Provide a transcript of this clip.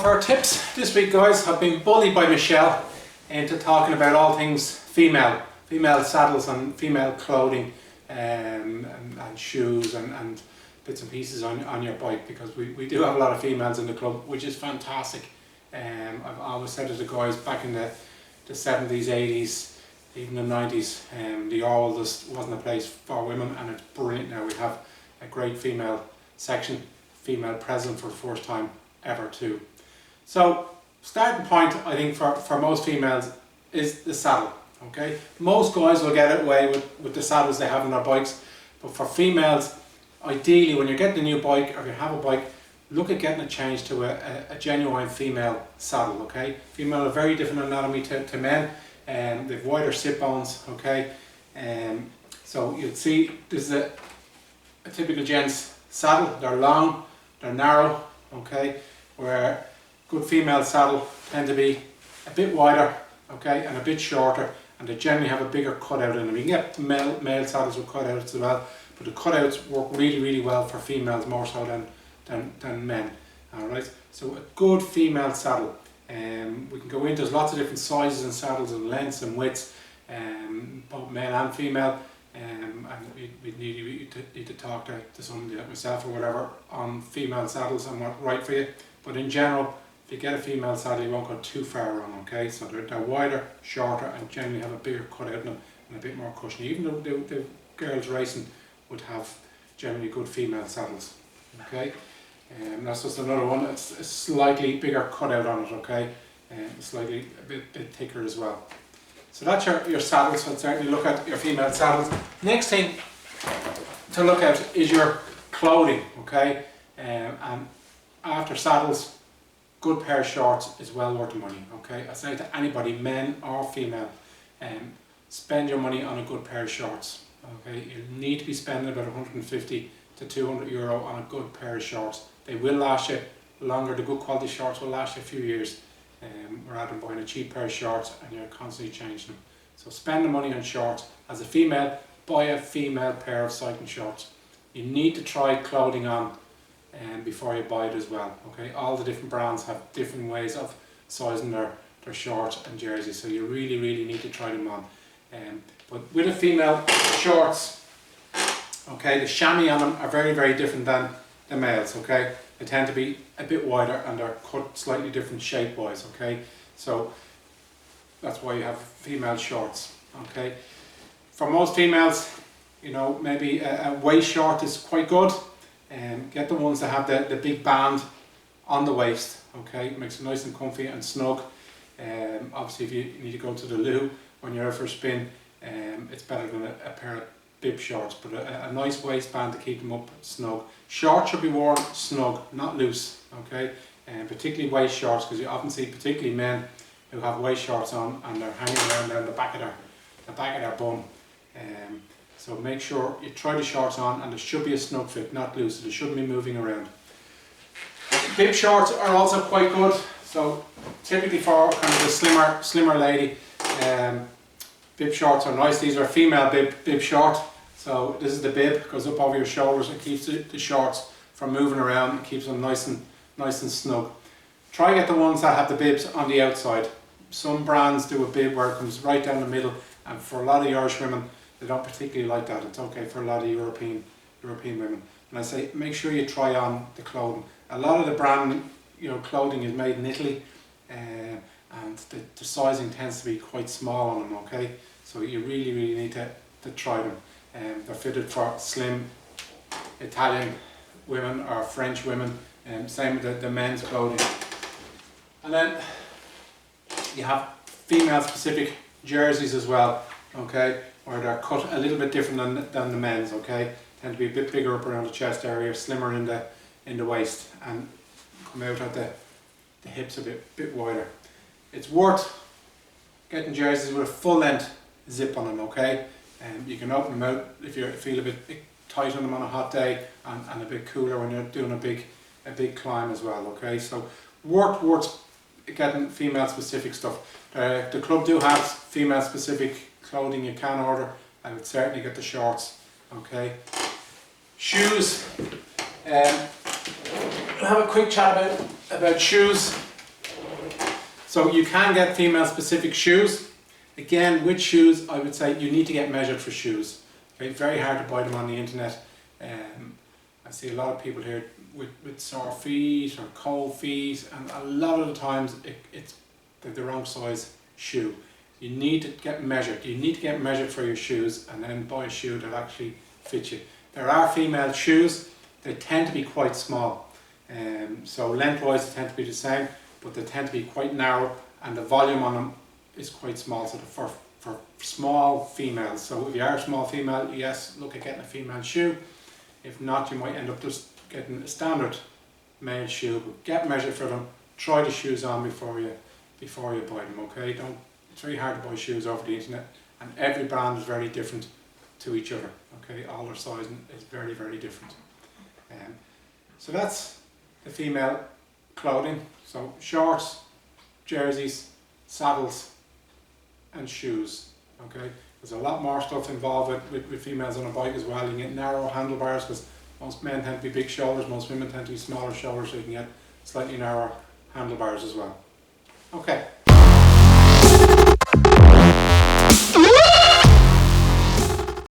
for our tips this week, guys, I've been bullied by Michelle into talking about all things female saddles and female clothing and shoes and bits and pieces on your bike, because we do have a lot of females in the club, which is fantastic. I've always said to the guys back in the 70s, 80s, even the 90s, the Orwell just wasn't a place for women, and it's brilliant now. We have a great female section, female present for the first time ever too. So starting point, I think, for most females is the saddle. Okay, most guys will get away with the saddles they have on their bikes, but for females, ideally when you're getting a new bike or if you have a bike, look at getting it changed to a genuine female saddle. Okay, female are very different anatomy to men, and they've wider sit bones. Okay, so you'll see this is a typical gents saddle. They're long, they're narrow. Okay, where good female saddle tend to be a bit wider, okay, and a bit shorter, and they generally have a bigger cutout in them. You can get male saddles with cutouts as well, but the cutouts work really well for females, more so than men. Alright, so a good female saddle. We can go into, there's lots of different sizes and saddles and lengths and widths, both male and female, and we need to talk to somebody like myself or whatever on female saddles and what's right for you. But in general, if you get a female saddle, you won't go too far wrong. Okay, so they're wider, shorter, and generally have a bigger cutout in them and a bit more cushiony. Even though the girls racing would have generally good female saddles. Okay, and that's just another one. It's a slightly bigger cutout on it. Okay, and slightly a bit thicker as well. So that's your saddles. So I'd certainly look at your female saddles. Next thing to look at is your clothing. Okay, and after saddles, good pair of shorts is well worth the money. Okay, I say to anybody, men or female, spend your money on a good pair of shorts. Okay, you need to be spending about 150 to 200 euro on a good pair of shorts. They will last you longer. The good quality shorts will last you a few years, rather than buying a cheap pair of shorts and you're constantly changing them. So spend the money on shorts. As a female, buy a female pair of cycling shorts. You need to try clothing on before you buy it as well. Okay, all the different brands have different ways of sizing their shorts and jerseys, so you really need to try them on. But with a female shorts, okay, the chamois on them are very different than the males. Okay, they tend to be a bit wider and they're cut slightly different shape wise. Okay, so that's why you have female shorts. Okay, for most females, you know, maybe a waist short is quite good. Get the ones that have the big band on the waist. Okay, it makes it nice and comfy and snug. Obviously, if you need to go to the loo when you're out for a spin, it's better than a pair of bib shorts, but a nice waistband to keep them up snug. Shorts should be worn snug, not loose. Okay, and particularly waist shorts, because you often see particularly men who have waist shorts on and they're hanging around down the back of their bum. So make sure you try the shorts on, and there should be a snug fit, not loose. So they shouldn't be moving around. Bib shorts are also quite good. So typically for kind of the slimmer lady, bib shorts are nice. These are female bib short. So this is the bib, goes up over your shoulders and keeps the shorts from moving around. It keeps them nice and snug. Try get the ones that have the bibs on the outside. Some brands do a bib where it comes right down the middle, and for a lot of Irish women, they don't particularly like that. It's okay for a lot of European women. And I say, make sure you try on the clothing. A lot of the brand, clothing is made in Italy, and the sizing tends to be quite small on them. Okay, so you really need to try them. They're fitted for slim Italian women or French women, and same with the men's clothing. And then you have female specific jerseys as well. Okay, where they're cut a little bit different than the men's. Okay, tend to be a bit bigger up around the chest area, slimmer in the waist, and come out at the hips a bit wider. It's worth getting jerseys with a full length zip on them. Okay, and you can open them out if you feel a bit tight on them on a hot day, and a bit cooler when you're doing a big climb as well. Okay, so worth getting female specific stuff. The club do have female specific clothing you can order. I would certainly get the shorts. Okay, shoes. We'll have a quick chat about shoes. So you can get female specific shoes. Again, with shoes, I would say you need to get measured for shoes. Okay, very hard to buy them on the internet. I see a lot of people here with sore feet or cold feet, and a lot of the times it's the wrong size shoe. You need to get measured. You need to get measured for your shoes and then buy a shoe that actually fits you. There are female shoes, they tend to be quite small. So lengthwise they tend to be the same, but they tend to be quite narrow and the volume on them is quite small. So for small females, so if you are a small female, yes, look at getting a female shoe. If not, you might end up just getting a standard male shoe, but get measured for them. Try the shoes on before you buy them, okay? It's very hard to buy shoes over the internet, and every brand is very different to each other, okay? All their sizing is very, very different. So that's the female clothing. So shorts, jerseys, saddles and shoes, okay? There's a lot more stuff involved with females on a bike as well. You can get narrow handlebars because most men tend to be big shoulders, most women tend to be smaller shoulders, so you can get slightly narrower handlebars as well. Okay.